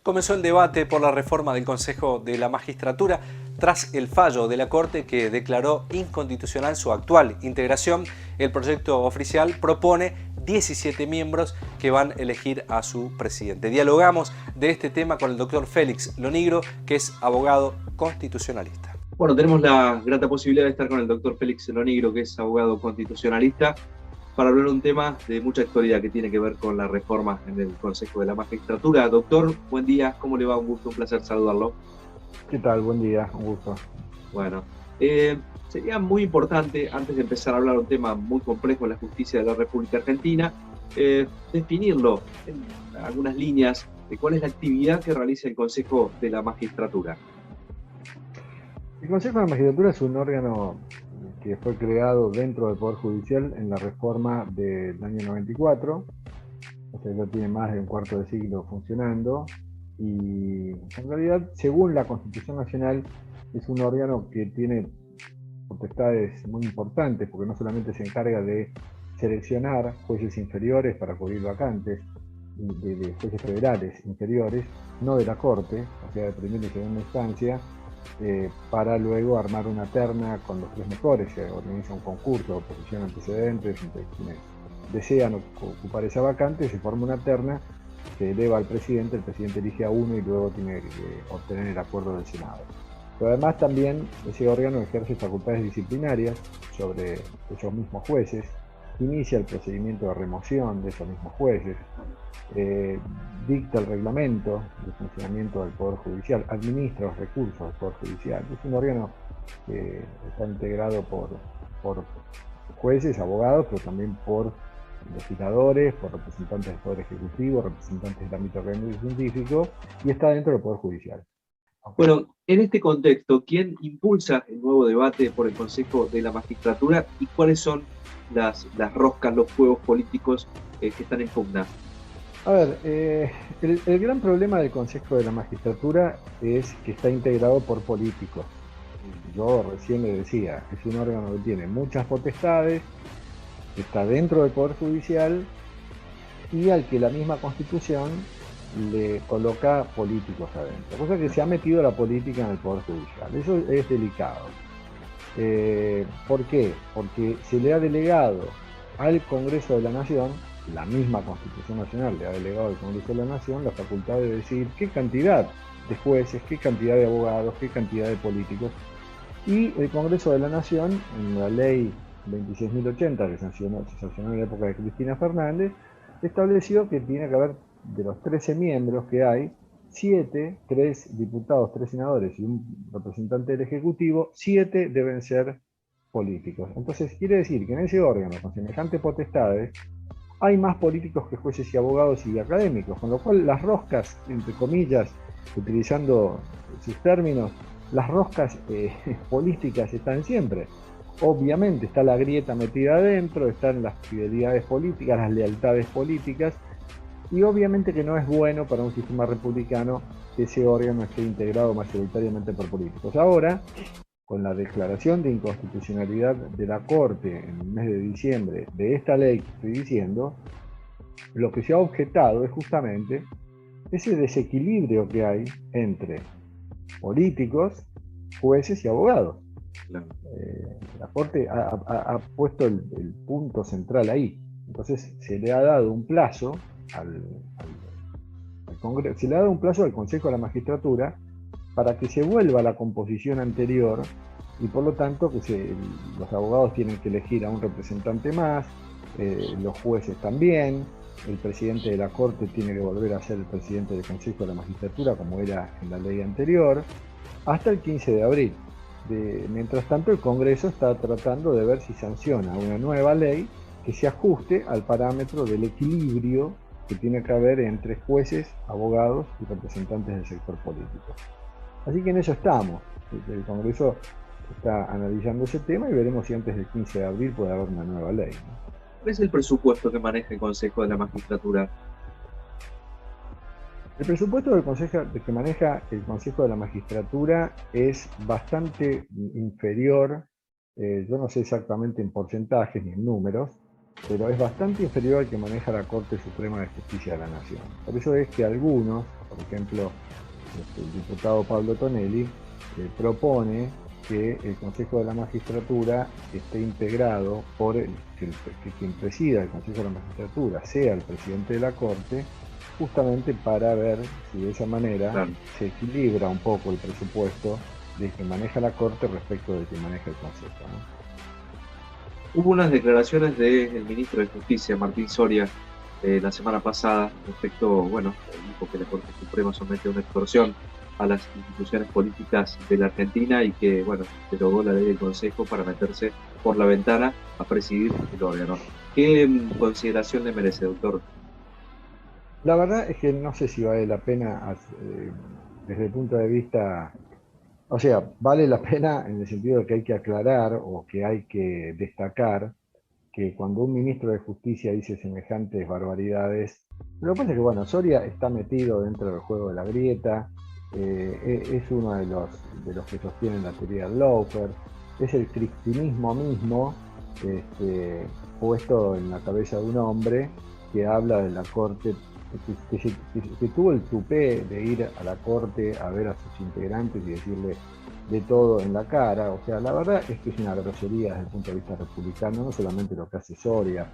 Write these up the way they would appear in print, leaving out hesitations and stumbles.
Comenzó el debate por la reforma del Consejo de la Magistratura tras el fallo de la Corte que declaró inconstitucional su actual integración. El proyecto oficial propone 17 miembros que van a elegir a su presidente. Dialogamos de este tema con el doctor Félix Lonigro, que es abogado constitucionalista. Bueno, tenemos la grata posibilidad de estar con el doctor Félix Lonigro, que es abogado constitucionalista, para hablar de un tema de mucha actualidad que tiene que ver con la reforma en el Consejo de la Magistratura. Doctor, buen día, ¿cómo le va? Un gusto, un placer saludarlo. ¿Qué tal? Buen día, un gusto. Bueno, sería muy importante, antes de empezar a hablar de un tema muy complejo en la justicia de la República Argentina, definirlo en algunas líneas de cuál es la actividad que realiza el Consejo de la Magistratura. El Consejo de la Magistratura es un órgano que fue creado dentro del Poder Judicial en la reforma del año 94, o sea, ya tiene más de un cuarto de siglo funcionando, y en realidad, según la Constitución Nacional, es un órgano que tiene potestades muy importantes, porque no solamente se encarga de seleccionar jueces inferiores para cubrir vacantes, de jueces federales inferiores, no de la Corte, o sea, de primera y segunda instancia, para luego armar una terna con los tres mejores. Se organiza un concurso, oposición antecedentes, entre quienes desean ocupar esa vacante, se forma una terna, se eleva al presidente, el presidente elige a uno y luego tiene que obtener el acuerdo del Senado. Pero además también ese órgano ejerce facultades disciplinarias sobre esos mismos jueces, inicia el procedimiento de remoción de esos mismos jueces, dicta el reglamento de funcionamiento del Poder Judicial, administra los recursos del Poder Judicial. Es un órgano que está integrado por jueces, abogados, pero también por legisladores, por representantes del Poder Ejecutivo, representantes del ámbito académico y científico, y está dentro del Poder Judicial. Bueno, en este contexto, ¿quién impulsa el nuevo debate por el Consejo de la Magistratura y cuáles son las roscas, los juegos políticos que están en pugna? A ver, el gran problema del Consejo de la Magistratura es que está integrado por políticos. Yo recién le decía, es un órgano que tiene muchas potestades, está dentro del Poder Judicial y al que la misma Constitución le coloca políticos adentro, cosa que se ha metido la política en el Poder Judicial. Eso es delicado. ¿Por qué? Porque se le ha delegado al Congreso de la Nación, la misma Constitución Nacional le ha delegado al Congreso de la Nación la facultad de decir qué cantidad de jueces, qué cantidad de abogados, qué cantidad de políticos. Y el Congreso de la Nación, en la ley 26.080, que se sancionó en la época de Cristina Fernández, estableció que tiene que haber, de los 13 miembros que hay, 7, 3 diputados, 3 senadores y un representante del Ejecutivo, 7 deben ser políticos. Entonces quiere decir que en ese órgano, con semejantes potestades, hay más políticos que jueces y abogados y académicos, con lo cual las roscas, entre comillas, utilizando sus términos, las roscas políticas están siempre. Obviamente está la grieta metida adentro, están las fidelidades políticas, las lealtades políticas, y obviamente que no es bueno para un sistema republicano que ese órgano esté integrado mayoritariamente por políticos. Ahora, con la declaración de inconstitucionalidad de la Corte en el mes de diciembre de esta ley que estoy diciendo, lo que se ha objetado es justamente ese desequilibrio que hay entre políticos, jueces y abogados. Claro. La Corte ha puesto el punto central ahí. Entonces se le ha dado un plazo al Congreso, se le ha dado un plazo al Consejo de la Magistratura para que se vuelva a la composición anterior y por lo tanto que los abogados tienen que elegir a un representante más, los jueces también, el presidente de la Corte tiene que volver a ser el presidente del Consejo de la Magistratura como era en la ley anterior, hasta el 15 de abril. Mientras tanto, el Congreso está tratando de ver si sanciona una nueva ley que se ajuste al parámetro del equilibrio que tiene que haber entre jueces, abogados y representantes del sector político. Así que en eso estamos. El Congreso está analizando ese tema y veremos si antes del 15 de abril puede haber una nueva ley, ¿no? ¿Cuál es el presupuesto que maneja el Consejo de la Magistratura? El presupuesto que maneja el Consejo de la Magistratura es bastante inferior, yo no sé exactamente en porcentajes ni en números, pero es bastante inferior al que maneja la Corte Suprema de Justicia de la Nación. Por eso es que algunos Por ejemplo, el diputado Pablo Tonelli propone que el Consejo de la Magistratura esté integrado por que quien presida el Consejo de la Magistratura sea el presidente de la Corte, justamente para ver si de esa manera se equilibra un poco el presupuesto de que maneja la Corte respecto de que maneja el Consejo, ¿no? Hubo unas declaraciones del ministro de Justicia, Martín Soria, la semana pasada, respecto, bueno, dijo que la Corte Suprema somete una extorsión a las instituciones políticas de la Argentina y que, bueno, derogó la ley del Consejo para meterse por la ventana a presidir el órgano. ¿Qué consideración le merece, doctor? La verdad es que no sé si vale la pena, desde el punto de vista, o sea, vale la pena en el sentido de que hay que aclarar o que hay que destacar que cuando un ministro de Justicia dice semejantes barbaridades, lo que pasa es que, bueno, Soria está metido dentro del juego de la grieta, es uno de los que sostienen la teoría del lawfare, es el cristinismo mismo, puesto en la cabeza de un hombre que habla de la Corte, que tuvo el tupé de ir a la Corte a ver a sus integrantes y decirle de todo en la cara. O sea, la verdad es que es una grosería desde el punto de vista republicano, no solamente lo que hace Soria,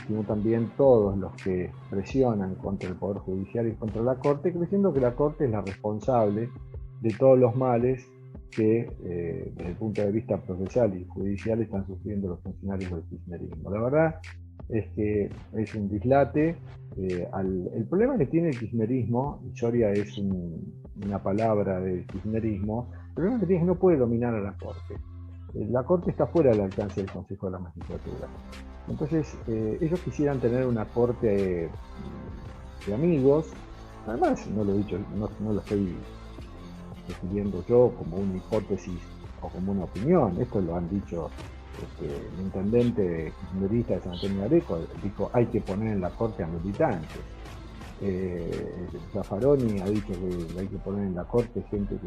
sino también todos los que presionan contra el Poder Judicial y contra la Corte, creyendo que la Corte es la responsable de todos los males que desde el punto de vista procesal y judicial están sufriendo los funcionarios del kirchnerismo. La verdad es que es un dislate. El problema que tiene el kirchnerismo, y Soria es una palabra del kirchnerismo, el problema que tiene es que no puede dominar a la Corte. La Corte está fuera del alcance del Consejo de la Magistratura. Entonces, ellos quisieran tener una Corte de amigos. Además, no lo he dicho, no lo estoy refiriendo yo como una hipótesis o como una opinión. Esto lo han dicho el intendente kirchnerista de San Antonio de Areco, dijo hay que poner en la Corte a militantes. Zaffaroni ha dicho que hay que poner en la Corte gente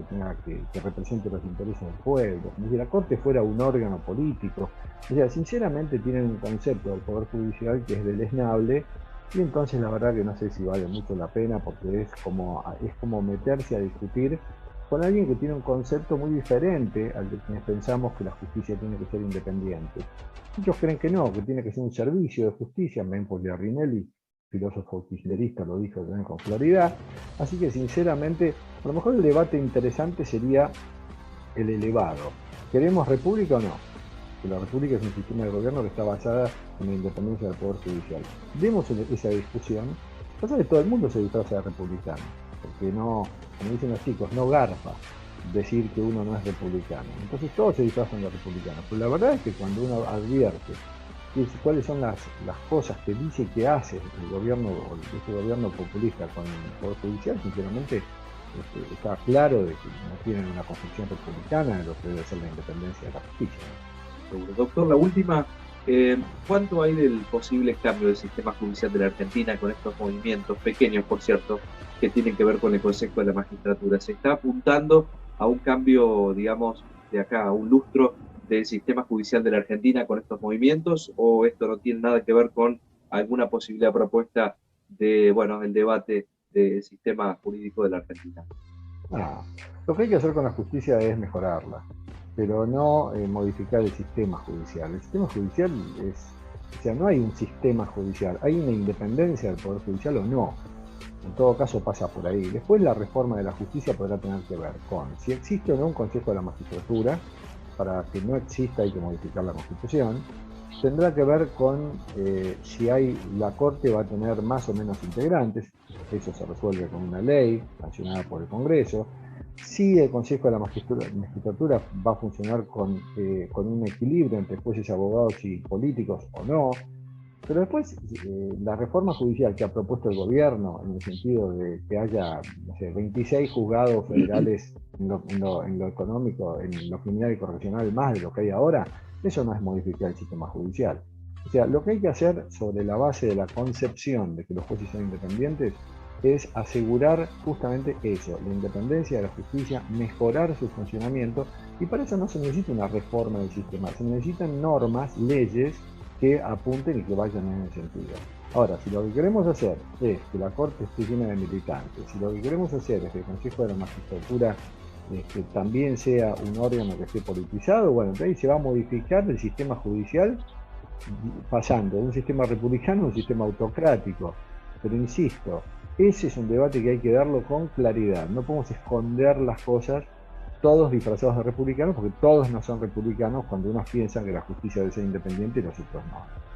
que represente los intereses del pueblo, como si la Corte fuera un órgano político. O sea, sinceramente tienen un concepto del Poder Judicial que es deleznable, y entonces la verdad que no sé si vale mucho la pena, porque es como meterse a discutir con alguien que tiene un concepto muy diferente al de quienes pensamos que la justicia tiene que ser independiente. Muchos creen que no, que tiene que ser un servicio de justicia. Mempo Giardinelli, filósofo kirchnerista, lo dijo también con claridad. Así que sinceramente, a lo mejor el debate interesante sería el elevado. ¿Queremos república o no? Que la república es un sistema de gobierno que está basada en la independencia del Poder Judicial. Demos esa discusión. Pasa que todo el mundo se disfraza de republicano, porque no, como dicen los chicos, no garpa decir que uno no es republicano. Entonces todos se disfrazan de republicanos. Pero la verdad es que cuando uno advierte cuáles son las cosas que dice que hace el gobierno, este gobierno populista con el Poder Judicial, sinceramente está claro de que no tienen una concepción republicana de lo que debe ser la independencia de la justicia. Seguro. Doctor, la última, ¿cuánto hay del posible cambio del sistema judicial de la Argentina con estos movimientos, pequeños por cierto, que tienen que ver con el Consejo de la Magistratura? ¿Se está apuntando a un cambio, digamos, de acá, a un lustro del sistema judicial de la Argentina con estos movimientos, o esto no tiene nada que ver con alguna posibilidad propuesta de, bueno, el debate del sistema jurídico de la Argentina? No. Lo que hay que hacer con la justicia es mejorarla, pero no modificar el sistema judicial. El sistema judicial o sea, no hay un sistema judicial, hay una independencia del Poder Judicial o no. En todo caso pasa por ahí. Después la reforma de la justicia podrá tener que ver con si existe o no un Consejo de la Magistratura. Para que no exista hay que modificar la Constitución. Tendrá que ver con si la Corte va a tener más o menos integrantes. Eso se resuelve con una ley sancionada por el Congreso. Si el Consejo de la Magistratura va a funcionar con un equilibrio entre jueces, abogados y políticos o no. Pero después, la reforma judicial que ha propuesto el gobierno, en el sentido de que haya, no sé, 26 juzgados federales en lo económico, en lo criminal y correccional, más de lo que hay ahora, eso no es modificar el sistema judicial. O sea, lo que hay que hacer sobre la base de la concepción de que los jueces son independientes es asegurar justamente eso, la independencia de la justicia, mejorar su funcionamiento, y para eso no se necesita una reforma del sistema, se necesitan normas, leyes, que apunten y que vayan en ese sentido. Ahora, si lo que queremos hacer es que la Corte esté llena de militantes, si lo que queremos hacer es que el Consejo de la Magistratura también sea un órgano que esté politizado, bueno, entonces se va a modificar el sistema judicial pasando de un sistema republicano a un sistema autocrático. Pero insisto, ese es un debate que hay que darlo con claridad. No podemos esconder las cosas todos disfrazados de republicanos, porque todos no son republicanos cuando unos piensan que la justicia debe ser independiente y los otros no.